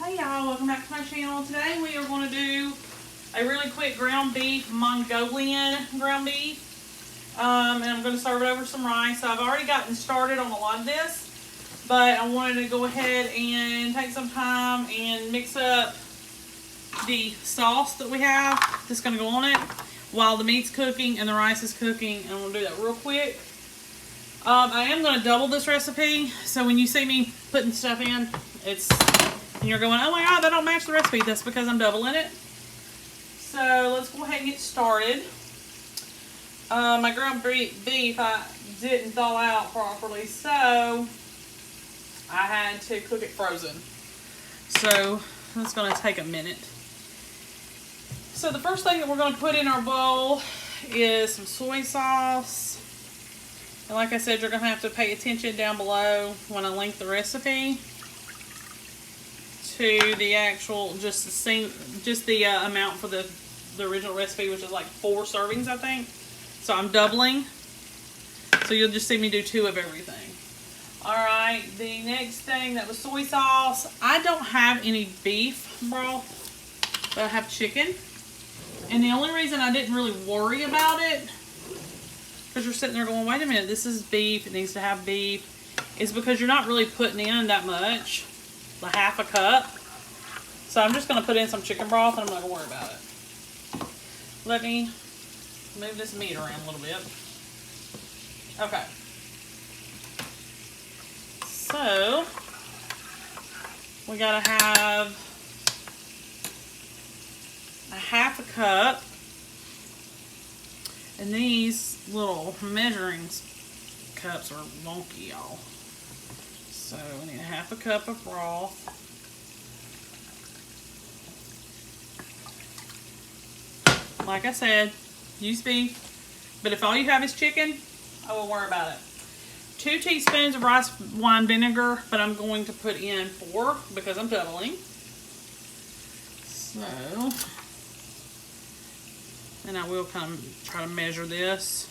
Hey y'all, welcome back to my channel. Today we are going to do a really quick ground beef, Mongolian ground beef. And I'm going to serve it over some rice. So I've already gotten started on a lot of this, but I wanted to go ahead and take some time and mix up the sauce that we have that's going to go on it while the meat's cooking and the rice is cooking, and we'll do that real quick. I am going to double this recipe, so when you see me putting stuff in, and you're going, oh my god, that don't match the recipe, that's because I'm doubling it. So let's go ahead and get started. My ground beef, I didn't thaw out properly, so I had to cook it frozen. So that's going to take a minute. So the first thing that we're going to put in our bowl is some soy sauce. And like I said, you're going to have to pay attention down below when I link the recipe to the actual, just the amount for the original recipe, which is like 4 servings, I think. So I'm doubling. So you'll just see me do 2 of everything. Alright, the next thing, that was soy sauce. I don't have any beef broth, but I have chicken. And the only reason I didn't really worry about it, because you're sitting there going, wait a minute, this is beef, it needs to have beef, is because you're not really putting in that much, like half a cup. So I'm just going to put in some chicken broth and I'm not going to worry about it. Let me move this meat around a little bit. Okay. So, we got to have a half a cup. And these little measuring cups are wonky, y'all. So we need a half a cup of broth. Like I said, use beef. But if all you have is chicken, I won't worry about it. 2 teaspoons of rice wine vinegar, but I'm going to put in 4 because I'm doubling. So, and I will kind of try to measure this.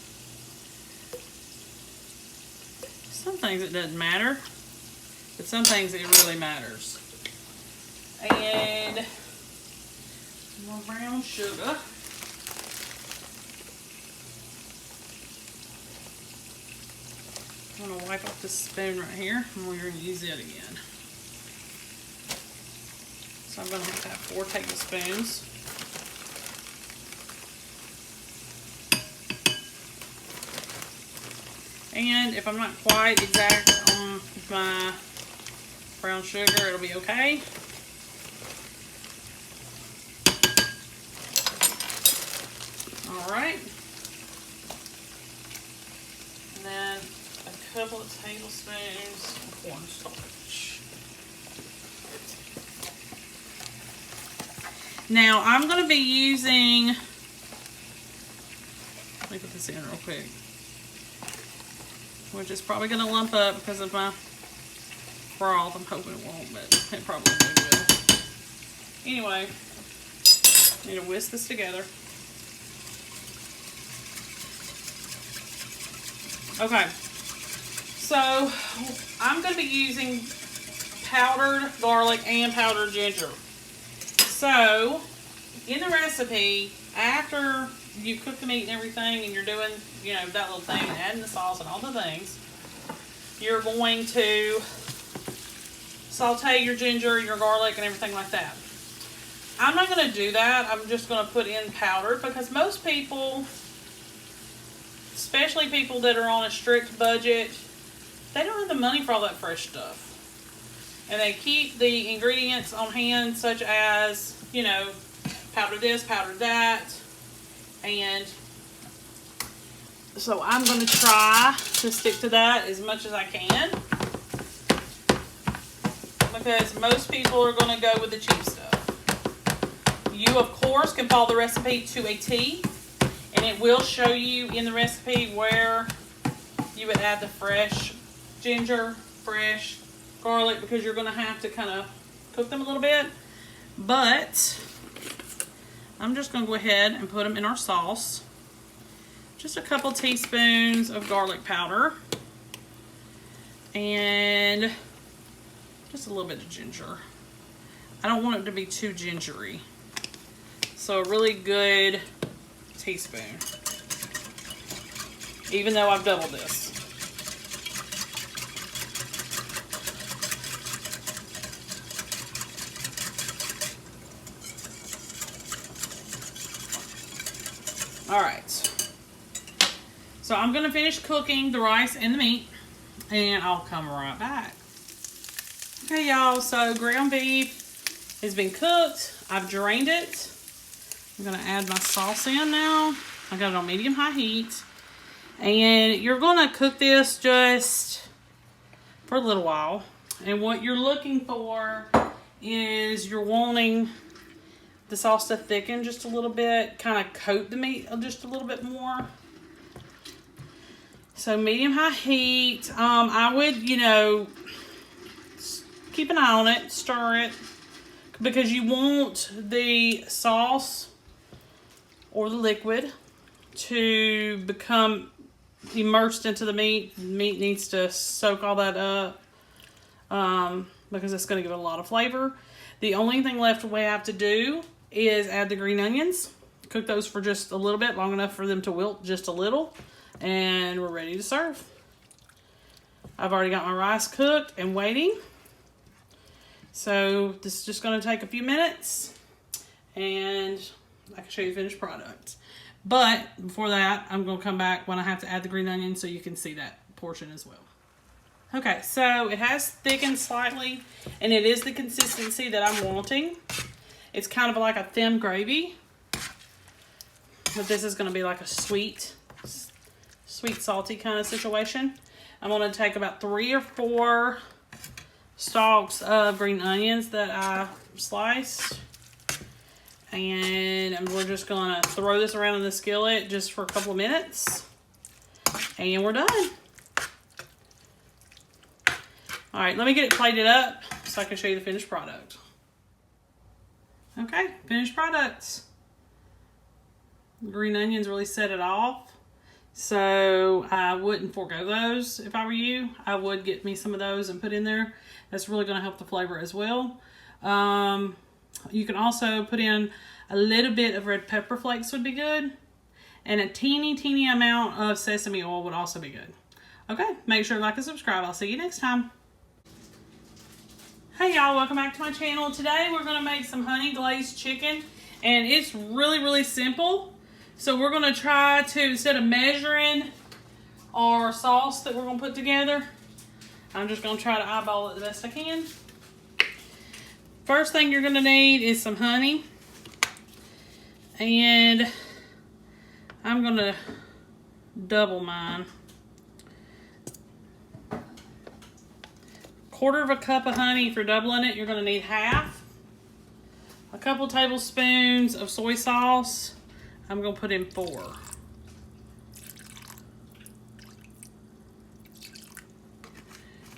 Some things it doesn't matter, but some things it really matters. And more brown sugar. I'm going to wipe off this spoon right here, and we're going to use it again. So I'm going to have 4 tablespoons. And if I'm not quite exact on my brown sugar, it'll be okay. Alright. And then a couple of tablespoons of cornstarch. Now I'm going to be using, let me put this in real quick, which is probably going to lump up because of my broth. I'm hoping it won't, but it probably will. Anyway, need to whisk this together. Okay, so I'm going to be using powdered garlic and powdered ginger. So, in the recipe, after you cook the meat and everything, and you're doing, you know, that little thing, and adding the sauce and all the things, you're going to saute your ginger, your garlic, and everything like that. I'm not going to do that. I'm just going to put in powdered, because most people, especially people that are on a strict budget, they don't have the money for all that fresh stuff. And they keep the ingredients on hand, such as, you know, powder this, powder that. And so I'm going to try to stick to that as much as I can, because most people are going to go with the cheap stuff. You, of course, can follow the recipe to a T, and it will show you in the recipe where you would add the fresh ginger, fresh garlic, because you're going to have to kind of cook them a little bit. But I'm just going to go ahead and put them in our sauce. Just a couple teaspoons of garlic powder and just a little bit of ginger. I don't want it to be too gingery. So a really good teaspoon. Even though I've doubled this. All right. So I'm gonna finish cooking the rice and the meat, and I'll come right back. Okay, y'all, so ground beef has been cooked. I've drained it. I'm gonna add my sauce in now. I got it on medium-high heat. And you're gonna cook this just for a little while. And what you're looking for is you're wanting the sauce to thicken just a little bit, kind of coat the meat just a little bit more. So medium-high heat. I would, you know, keep an eye on it, stir it, because you want the sauce or the liquid to become immersed into the meat. The meat needs to soak all that up because it's going to give it a lot of flavor. The only thing left we have to do is add the green onions. Cook those for just a little bit, long enough for them to wilt just a little, and we're ready to serve. I've already got my rice cooked and waiting. So this is just going to take a few minutes, and I can show you the finished product. But before that, I'm going to come back when I have to add the green onion so you can see that portion as well. Okay, so it has thickened slightly, and it is the consistency that I'm wanting. It's kind of like a thin gravy, but this is going to be like a sweet, salty kind of situation. I'm going to take about 3 or 4 stalks of green onions that I sliced, and we're just going to throw this around in the skillet just for a couple of minutes, and we're done. All right, let me get it plated up so I can show you the finished product. Okay, finished products. Green onions really set it off. So I wouldn't forego those if I were you. I would get me some of those and put in there. That's really going to help the flavor as well. You can also put in a little bit of red pepper flakes would be good. And a teeny amount of sesame oil would also be good. Okay, make sure to like and subscribe. I'll see you next time. Hey y'all, welcome back to my channel. Today we're going to make some honey glazed chicken. And it's really simple. So we're going to try to, instead of measuring our sauce that we're going to put together, I'm just going to try to eyeball it the best I can. First thing you're going to need is some honey. And I'm going to double mine. 1/4 cup of honey. If you're doubling it, you're going to need half. A couple tablespoons of soy sauce. I'm going to put in 4.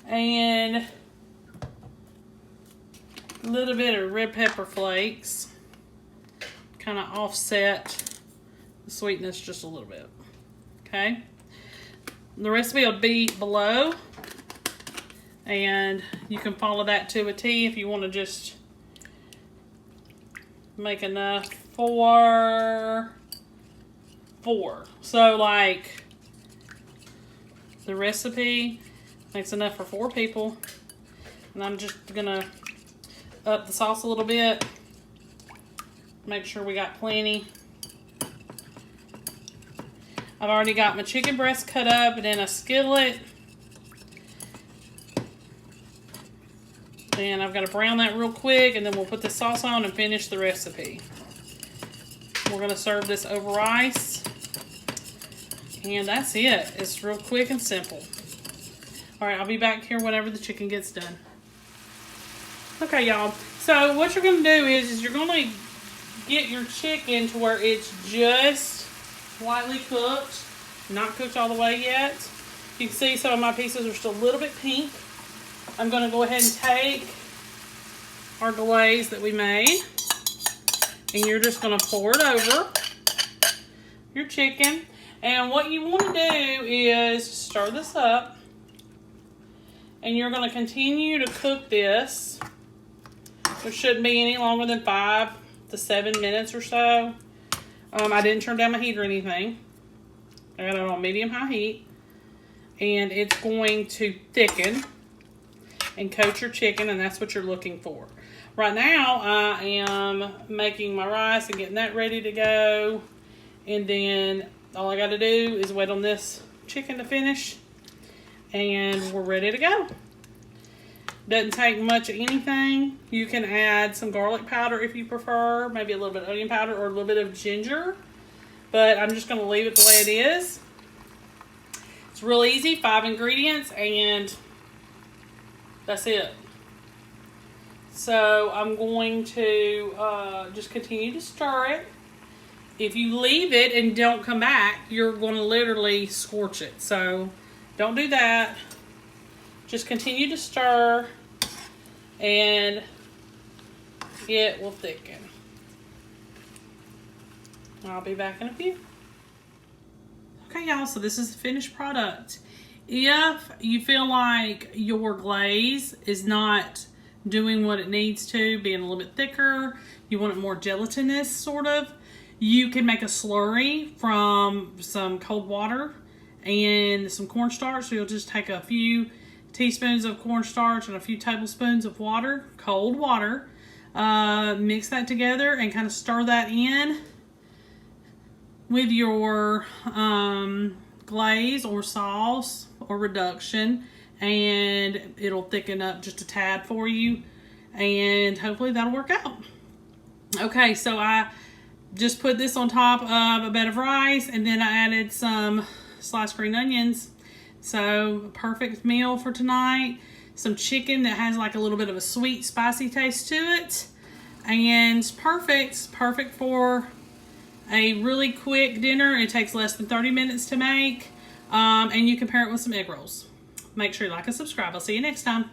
And a little bit of red pepper flakes. Kind of offset the sweetness just a little bit. Okay. The recipe will be below. And you can follow that to a T if you want to just make enough for 4. So like the recipe makes enough for 4 people. And I'm just gonna up the sauce a little bit. Make sure we got plenty. I've already got my chicken breast cut up and in a skillet. And I've got to brown that real quick, and then we'll put the sauce on and finish the recipe. We're going to serve this over rice. And that's it. It's real quick and simple. Alright, I'll be back here whenever the chicken gets done. Okay, y'all. So what you're going to do is you're going to get your chicken to where it's just lightly cooked. Not cooked all the way yet. You can see some of my pieces are still a little bit pink. I'm going to go ahead and take our glaze that we made, and you're just going to pour it over your chicken. And what you want to do is stir this up, and you're going to continue to cook this It shouldn't be any longer than 5 to 7 minutes or so. I didn't turn down my heat or anything. I got it on medium-high heat. And it's going to thicken and coat your chicken, and that's what you're looking for. Right now, I am making my rice and getting that ready to go. And then all I got to do is wait on this chicken to finish. And we're ready to go. Doesn't take much of anything. You can add some garlic powder if you prefer. Maybe a little bit of onion powder or a little bit of ginger. But I'm just going to leave it the way it is. It's real easy. 5 ingredients and that's it. So I'm going to just continue to stir it. If you leave it and don't come back, you're going to literally scorch it. So don't do that. Just continue to stir and it will thicken. I'll be back in a few. Okay, y'all, so this is the finished product. If you feel like your glaze is not doing what it needs to, being a little bit thicker, you want it more gelatinous sort of, you can make a slurry from some cold water and some cornstarch. So you'll just take a few teaspoons of cornstarch and a few tablespoons of water, cold water, mix that together and kind of stir that in with your glaze or sauce or reduction, and it'll thicken up just a tad for you, and hopefully that'll work out. Okay, so I just put this on top of a bed of rice, and then I added some sliced green onions. So perfect meal for tonight. Some chicken that has like a little bit of a sweet, spicy taste to it, and perfect for a really quick dinner. It takes less than 30 minutes to make, and you can pair it with some egg rolls. Make sure you like and subscribe. I'll see you next time.